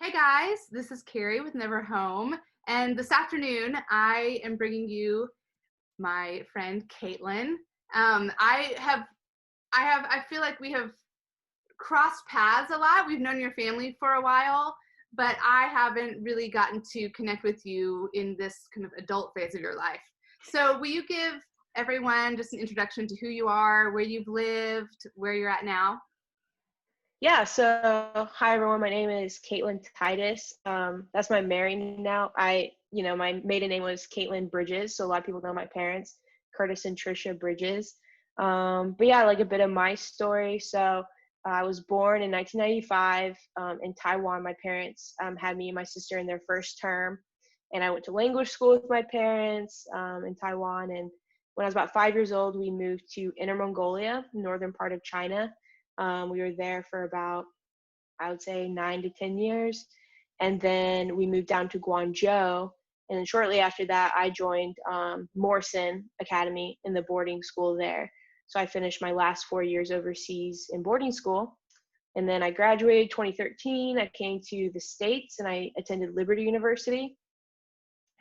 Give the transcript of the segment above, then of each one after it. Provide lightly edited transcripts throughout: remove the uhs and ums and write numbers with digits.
Hey guys, this is Carrie with Never Home, and this afternoon I am bringing you my friend Caitlin. I feel like we have crossed paths a lot. We've known your family for a while, but I haven't really gotten to connect with you in this kind of adult phase of your life. So, will you give everyone just an introduction to who you are, where you've lived, where you're at now? Yeah, so hi everyone. My name is Caitlin Titus. That's my married name now. My maiden name was Caitlin Bridges, so a lot of people know my parents, Curtis and Trisha Bridges. But yeah, like a bit of my story. So I was born in 1995 in Taiwan. My parents had me and my sister in their first term, and I went to language school with my parents in Taiwan. And when I was about 5 years old, we moved to Inner Mongolia, northern part of China. We were there for about, I would say, 9 to 10 years. And then we moved down to Guangzhou. And then shortly after that, I joined Morrison Academy in the boarding school there. So I finished my last 4 years overseas in boarding school. And then I graduated 2013. I came to the States and I attended Liberty University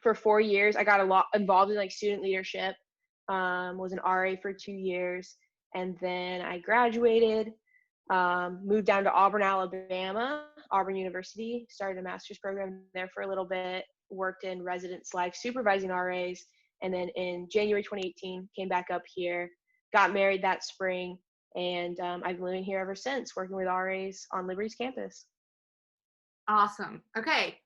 for 4 years. I got a lot involved in like student leadership, was an RA for 2 years. And then I graduated, moved down to Auburn, Alabama, Auburn University, started a master's program there for a little bit, worked in residence life supervising RAs, and then in January 2018 came back up here, got married that spring, and I've been living here ever since, working with RAs on Liberty's campus. Awesome. Okay,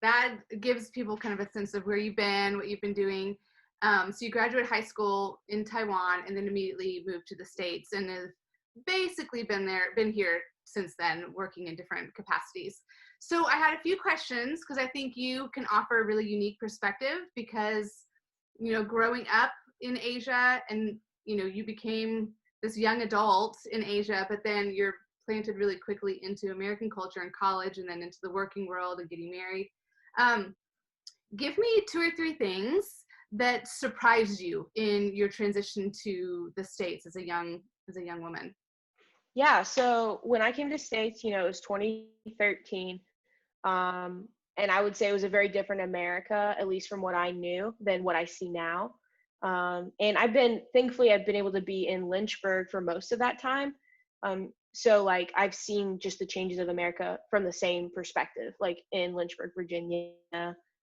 that gives people kind of a sense of where you've been, what you've been doing. So you graduated high school in Taiwan and then immediately moved to the States and have basically been here since then, working in different capacities. So I had a few questions because I think you can offer a really unique perspective because, growing up in Asia and, you became this young adult in Asia, but then you're planted really quickly into American culture and college and then into the working world and getting married. Um, Give me two or three things that surprised you in your transition to the States as a young woman. Yeah, so when I came to States, it was 2013. And I would say it was a very different America, at least from what I knew, than what I see now. And thankfully, I've been able to be in Lynchburg for most of that time. So like I've seen just the changes of America from the same perspective, like in Lynchburg, Virginia,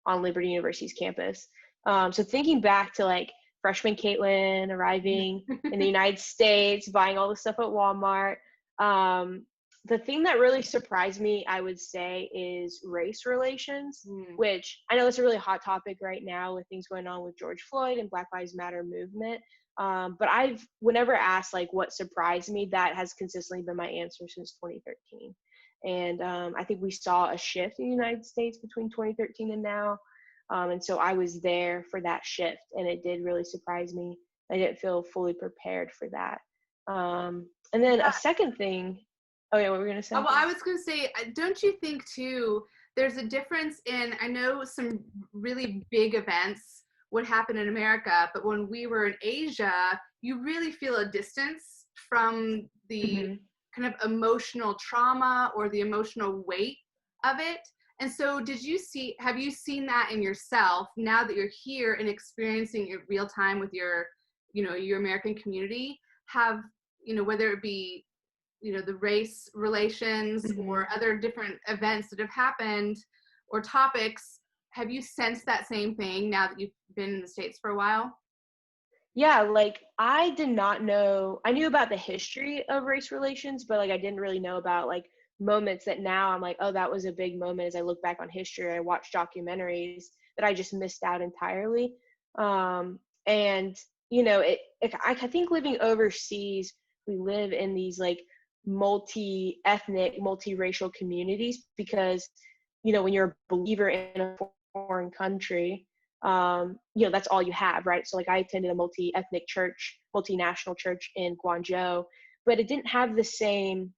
on Liberty University's campus. So thinking back to like freshman Caitlin arriving in the United States, buying all the stuff at Walmart. The thing that really surprised me, I would say, is race relations, Mm. which I know it's a really hot topic right now with things going on with George Floyd and Black Lives Matter movement. But whenever asked like what surprised me, that has consistently been my answer since 2013. And I think we saw a shift in the United States between 2013 and now. And so I was there for that shift, and it did really surprise me. I didn't feel fully prepared for that. And then a second thing, oh yeah, what were we gonna say? Well, I was going to say, don't you think too, there's a difference in, I know some really big events would happen in America, but when we were in Asia, you really feel a distance from the Hmm. kind of emotional trauma or the emotional weight of it. And so have you seen that in yourself now that you're here and experiencing it real time with your American community? Whether it be the race relations Hmm. or other different events that have happened or topics, have you sensed that same thing now that you've been in the States for a while? Yeah, like I did not know. I knew about the history of race relations, but like I didn't really know about like moments that now I'm like, oh, that was a big moment as I look back on history. I watch documentaries that I just missed out entirely. And I think living overseas, we live in these like multi-ethnic, multiracial communities because when you're a believer in a foreign country, that's all you have, right? So like I attended a multi-ethnic church, multinational church in Guangzhou, but it didn't have the same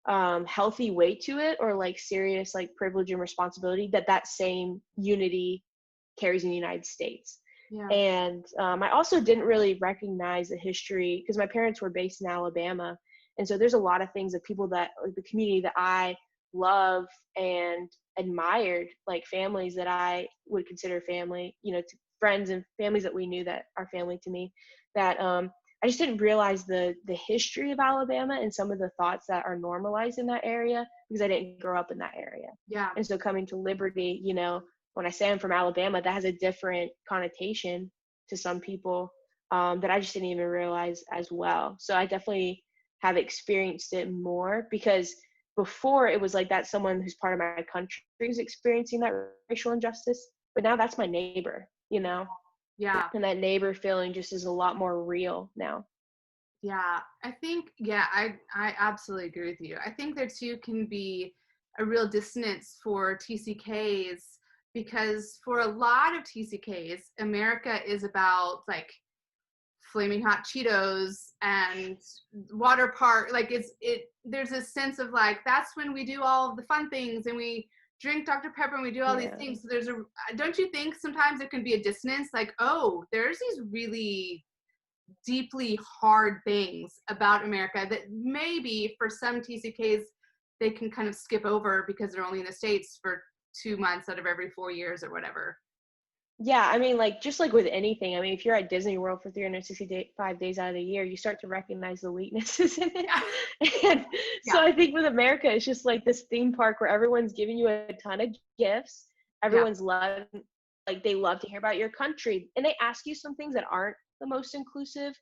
healthy weight to it or like serious like privilege and responsibility that same unity carries in the United States. Yeah. And I also didn't really recognize the history because my parents were based in Alabama. And so there's a lot of things that people that like the community that I love and admired like families that I would consider family, to friends and families that we knew that are family to me, that I just didn't realize the history of Alabama and some of the thoughts that are normalized in that area because I didn't grow up in that area. Yeah. And so coming to Liberty, when I say I'm from Alabama, that has a different connotation to some people that I just didn't even realize as well. So I definitely have experienced it more because before it was like that's someone who's part of my country who's experiencing that racial injustice, but now that's my neighbor, Yeah. and that neighbor feeling just is a lot more real now. Yeah, I think, yeah, I absolutely agree with you. I think there too can be a real dissonance for TCKs because for a lot of TCKs, America is about like flaming hot Cheetos and water park. Like there's a sense of like, that's when we do all of the fun things and we drink Dr. Pepper and we do all these Yeah. things. So don't you think sometimes there can be a dissonance? Like, oh, there's these really deeply hard things about America that maybe for some TCKs they can kind of skip over because they're only in the States for 2 months out of every 4 years or whatever. Yeah, I mean, like, just like with anything, I mean, if you're at Disney World for 365 days out of the year, you start to recognize the weaknesses in it. And so Yeah. I think with America, it's just like this theme park where everyone's giving you a ton of gifts. Yeah. Everyone's loving, like, they love to hear about your country. And they ask you some things that aren't the most inclusive,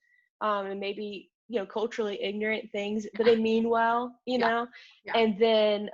and maybe, culturally ignorant things, but they mean well, Yeah. Yeah. And then,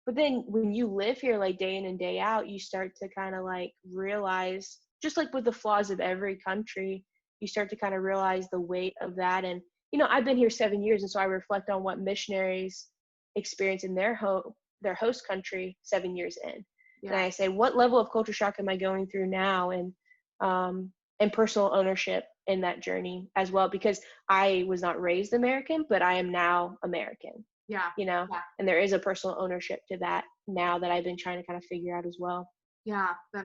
but then when you live here like day in and day out, you start to kind of like realize, just like with the flaws of every country, you start to kind of realize the weight of that. And, I've been here 7 years. And so I reflect on what missionaries experience in their host country 7 years in. And Yeah. I say, what level of culture shock am I going through now? And personal ownership in that journey as well, because I was not raised American, but I am now American, Yeah. Yeah. and there is a personal ownership to that now that I've been trying to kind of figure out as well. Yeah,